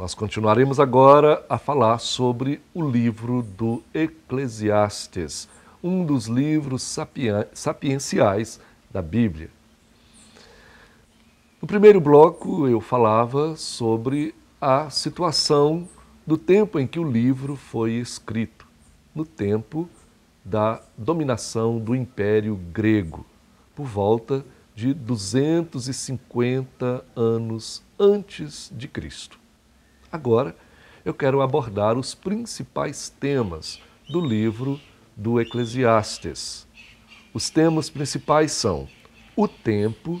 Nós continuaremos agora a falar sobre o livro do Eclesiastes, um dos livros sapienciais da Bíblia. No primeiro bloco eu falava sobre a situação do tempo em que o livro foi escrito, no tempo da dominação do Império Grego, por volta de 250 anos antes de Cristo. Agora, eu quero abordar os principais temas do livro do Eclesiastes. Os temas principais são o tempo,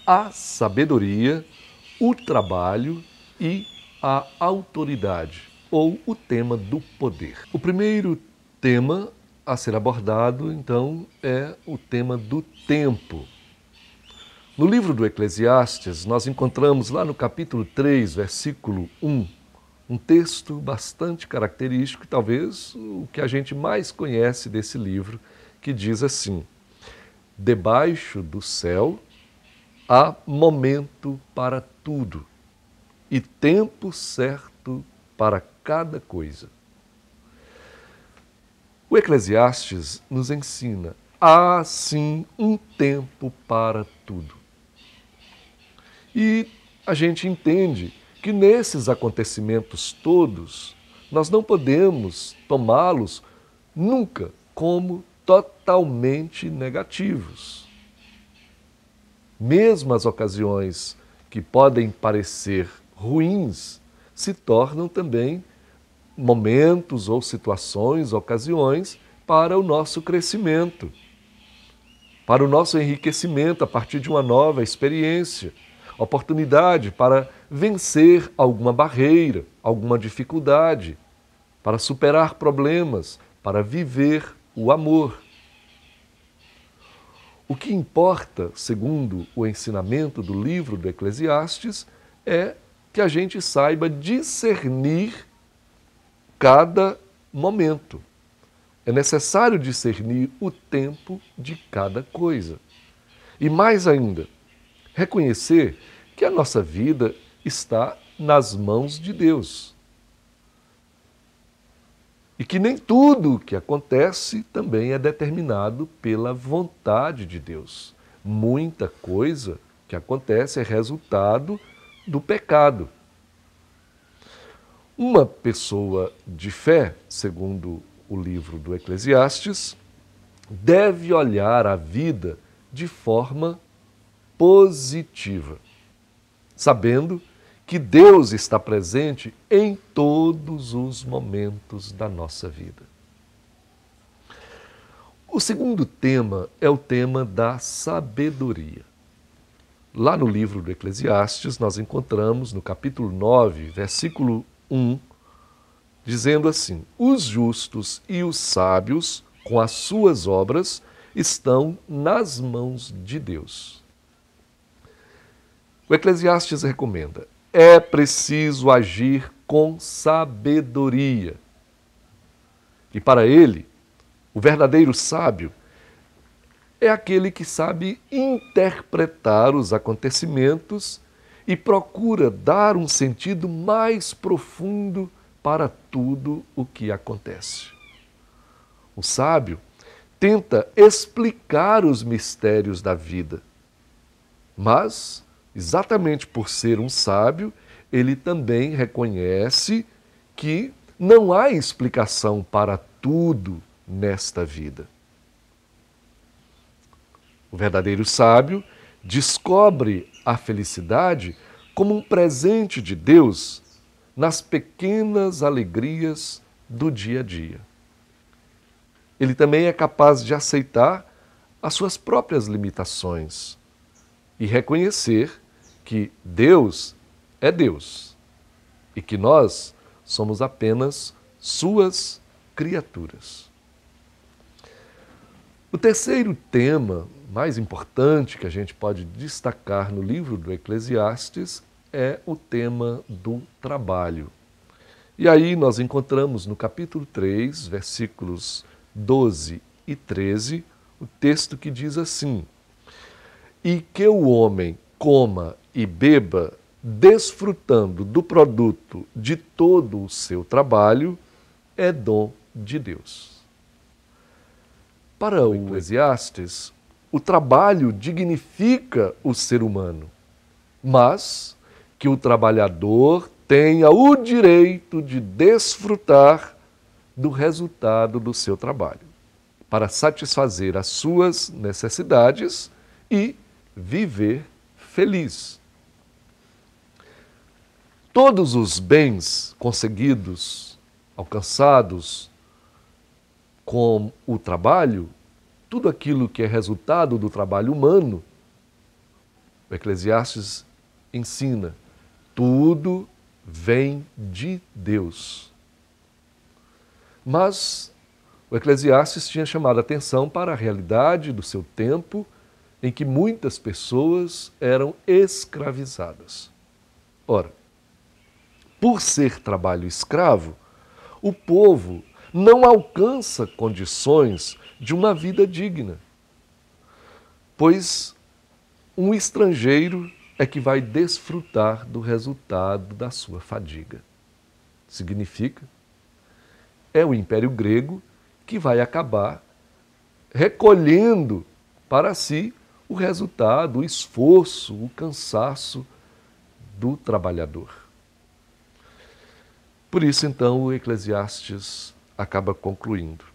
a sabedoria, o trabalho e a autoridade, ou o tema do poder. O primeiro tema a ser abordado, então, é o tema do tempo. No livro do Eclesiastes, nós encontramos lá no capítulo 3, versículo 1, um texto bastante característico, talvez o que a gente mais conhece desse livro, que diz assim: debaixo do céu há momento para tudo e tempo certo para cada coisa. O Eclesiastes nos ensina: há sim um tempo para tudo. E a gente entende que nesses acontecimentos todos, nós não podemos tomá-los nunca como totalmente negativos. Mesmo as ocasiões que podem parecer ruins, se tornam também momentos ou situações, ocasiões para o nosso crescimento, para o nosso enriquecimento a partir de uma nova experiência, oportunidade para vencer alguma barreira, alguma dificuldade, para superar problemas, para viver o amor. O que importa, segundo o ensinamento do livro do Eclesiastes, é que a gente saiba discernir cada momento. É necessário discernir o tempo de cada coisa. E mais ainda, reconhecer que a nossa vida está nas mãos de Deus. E que nem tudo o que acontece também é determinado pela vontade de Deus. Muita coisa que acontece é resultado do pecado. Uma pessoa de fé, segundo o livro do Eclesiastes, deve olhar a vida de forma positiva, sabendo que Deus está presente em todos os momentos da nossa vida. O segundo tema é o tema da sabedoria. Lá no livro do Eclesiastes, nós encontramos no capítulo 9, versículo 1, dizendo assim: os justos e os sábios, com as suas obras, estão nas mãos de Deus. O Eclesiastes recomenda: é preciso agir com sabedoria. E para ele, o verdadeiro sábio é aquele que sabe interpretar os acontecimentos e procura dar um sentido mais profundo para tudo o que acontece. O sábio tenta explicar os mistérios da vida, mas, exatamente por ser um sábio, ele também reconhece que não há explicação para tudo nesta vida. O verdadeiro sábio descobre a felicidade como um presente de Deus nas pequenas alegrias do dia a dia. Ele também é capaz de aceitar as suas próprias limitações e reconhecer que Deus é Deus e que nós somos apenas suas criaturas. O terceiro tema mais importante que a gente pode destacar no livro do Eclesiastes é o tema do trabalho. E aí nós encontramos no capítulo 3, versículos 12 e 13, o texto que diz assim: e que o homem coma e beba desfrutando do produto de todo o seu trabalho, é dom de Deus. Para o Eclesiastes, o trabalho dignifica o ser humano, mas que o trabalhador tenha o direito de desfrutar do resultado do seu trabalho, para satisfazer as suas necessidades e viver feliz. Todos os bens conseguidos, alcançados com o trabalho, tudo aquilo que é resultado do trabalho humano, o Eclesiastes ensina, tudo vem de Deus. Mas o Eclesiastes tinha chamado a atenção para a realidade do seu tempo, em que muitas pessoas eram escravizadas. Ora, por ser trabalho escravo, o povo não alcança condições de uma vida digna, pois um estrangeiro é que vai desfrutar do resultado da sua fadiga. Significa, é o Império Grego que vai acabar recolhendo para si o resultado, o esforço, o cansaço do trabalhador. Por isso, então, o Eclesiastes acaba concluindo.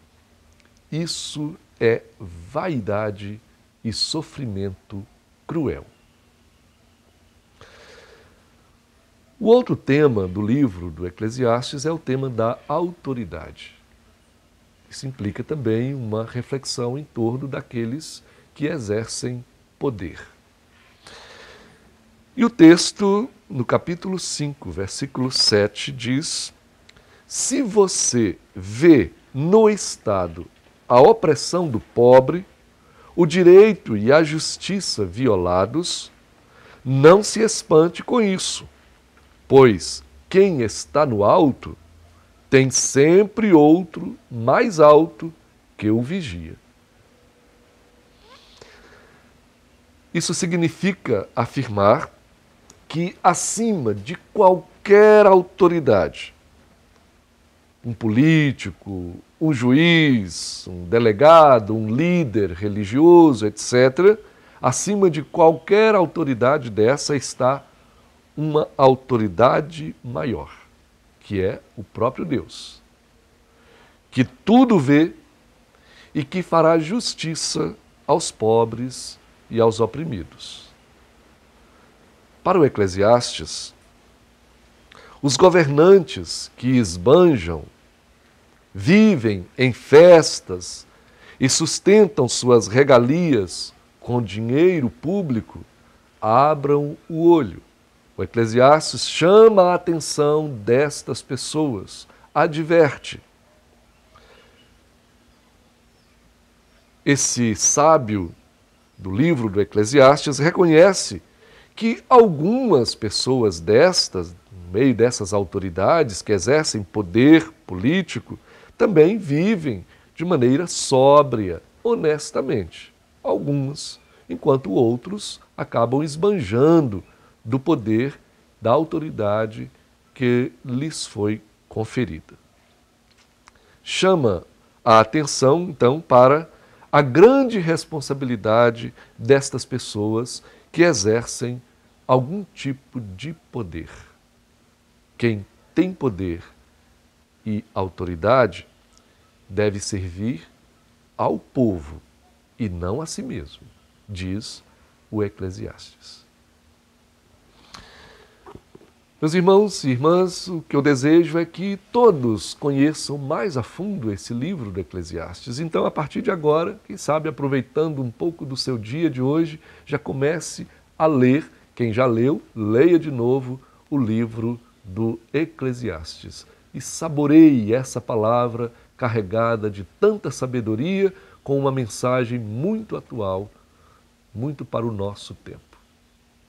Isso é vaidade e sofrimento cruel. O outro tema do livro do Eclesiastes é o tema da autoridade. Isso implica também uma reflexão em torno daqueles que exercem poder. E o texto, no capítulo 5, versículo 7, diz: se você vê no Estado a opressão do pobre, o direito e a justiça violados, não se espante com isso, pois quem está no alto tem sempre outro mais alto que o vigia. Isso significa afirmar que acima de qualquer autoridade, um político, um juiz, um delegado, um líder religioso, etc., acima de qualquer autoridade dessa está uma autoridade maior, que é o próprio Deus, que tudo vê e que fará justiça aos pobres e aos oprimidos. Para o Eclesiastes, os governantes que esbanjam, vivem em festas e sustentam suas regalias com dinheiro público, abram o olho. O Eclesiastes chama a atenção destas pessoas, adverte. Esse sábio do livro do Eclesiastes reconhece que algumas pessoas destas, no meio dessas autoridades que exercem poder político, também vivem de maneira sóbria, honestamente. Algumas, enquanto outros acabam esbanjando do poder, da autoridade que lhes foi conferida. Chama a atenção, então, para a grande responsabilidade destas pessoas que exercem algum tipo de poder. Quem tem poder e autoridade deve servir ao povo e não a si mesmo, diz o Eclesiastes. Meus irmãos e irmãs, o que eu desejo é que todos conheçam mais a fundo esse livro do Eclesiastes. Então, a partir de agora, quem sabe aproveitando um pouco do seu dia de hoje, já comece a ler. Quem já leu, leia de novo o livro do Eclesiastes e saboreie essa palavra carregada de tanta sabedoria com uma mensagem muito atual, muito para o nosso tempo.